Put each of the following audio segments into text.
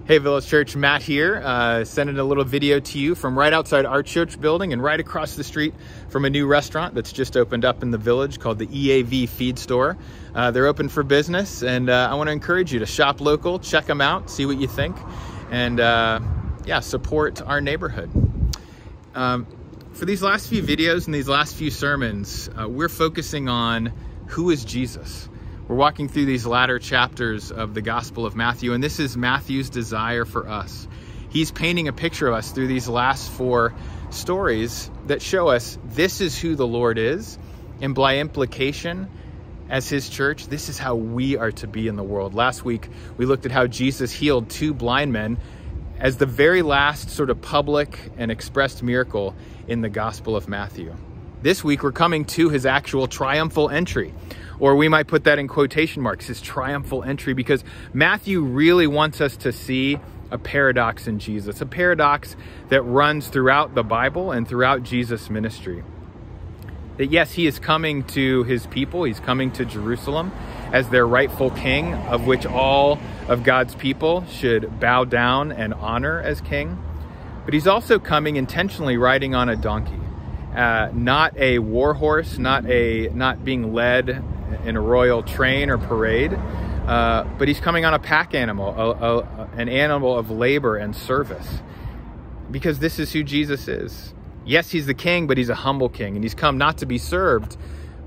Hey Village Church, Matt here, sending a little video to you from right outside our church building and right across the street from a new restaurant that's just opened up in the village called the EAV Feed Store. They're open for business, and I want to encourage you to shop local, check them out, see what you think, and support our neighborhood. For these last few videos and these last few sermons, we're focusing on who is Jesus. We're walking through these latter chapters of the Gospel of Matthew, and this is Matthew's desire for us. He's painting a picture of us through these last four stories that show us this is who the Lord is, and by implication, as his church, this is how we are to be in the world. Last week, we looked at how Jesus healed two blind men as the very last sort of public and expressed miracle in the Gospel of Matthew. This week, we're coming to his actual triumphal entry. Or we might put that in quotation marks, his triumphal entry, because Matthew really wants us to see a paradox in Jesus, a paradox that runs throughout the Bible and throughout Jesus' ministry. That yes, he is coming to his people, he's coming to Jerusalem as their rightful king, of which all of God's people should bow down and honor as king. But he's also coming intentionally riding on a donkey, not a war horse, not being led in a royal train or parade, but he's coming on a pack animal, an animal of labor and service, because this is who Jesus is. Yes, he's the king, but he's a humble king, and he's come not to be served,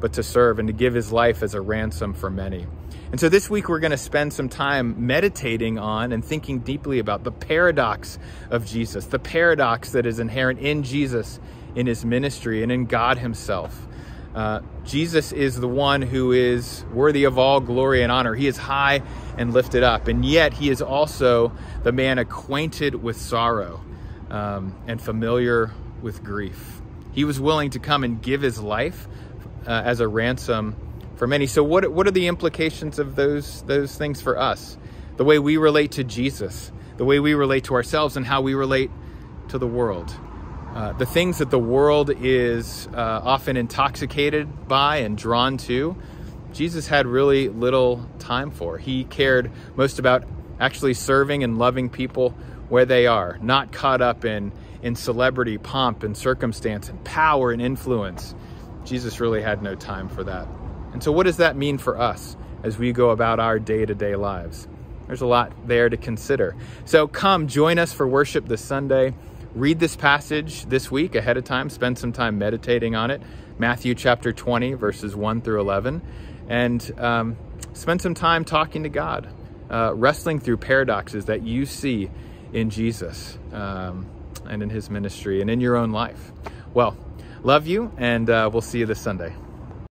but to serve and to give his life as a ransom for many. And so this week we're going to spend some time meditating on and thinking deeply about the paradox of Jesus, the paradox that is inherent in Jesus, in his ministry, and in God himself. Jesus is the one who is worthy of all glory and honor. He is high and lifted up, and yet he is also the man acquainted with sorrow and familiar with grief. He was willing to come and give his life as a ransom for many. So what are the implications of those things for us? The way we relate to Jesus, the way we relate to ourselves, and how we relate to the world. The things that the world is often intoxicated by and drawn to, Jesus had really little time for. He cared most about actually serving and loving people where they are, not caught up in celebrity, pomp, and circumstance, and power and influence. Jesus really had no time for that. And so what does that mean for us as we go about our day-to-day lives? There's a lot there to consider. So come, join us for worship this Sunday. Read this passage this week ahead of time. Spend some time meditating on it. Matthew chapter 20, verses 1 through 11. And spend some time talking to God, wrestling through paradoxes that you see in Jesus and in his ministry and in your own life. Well, love you, and we'll see you this Sunday.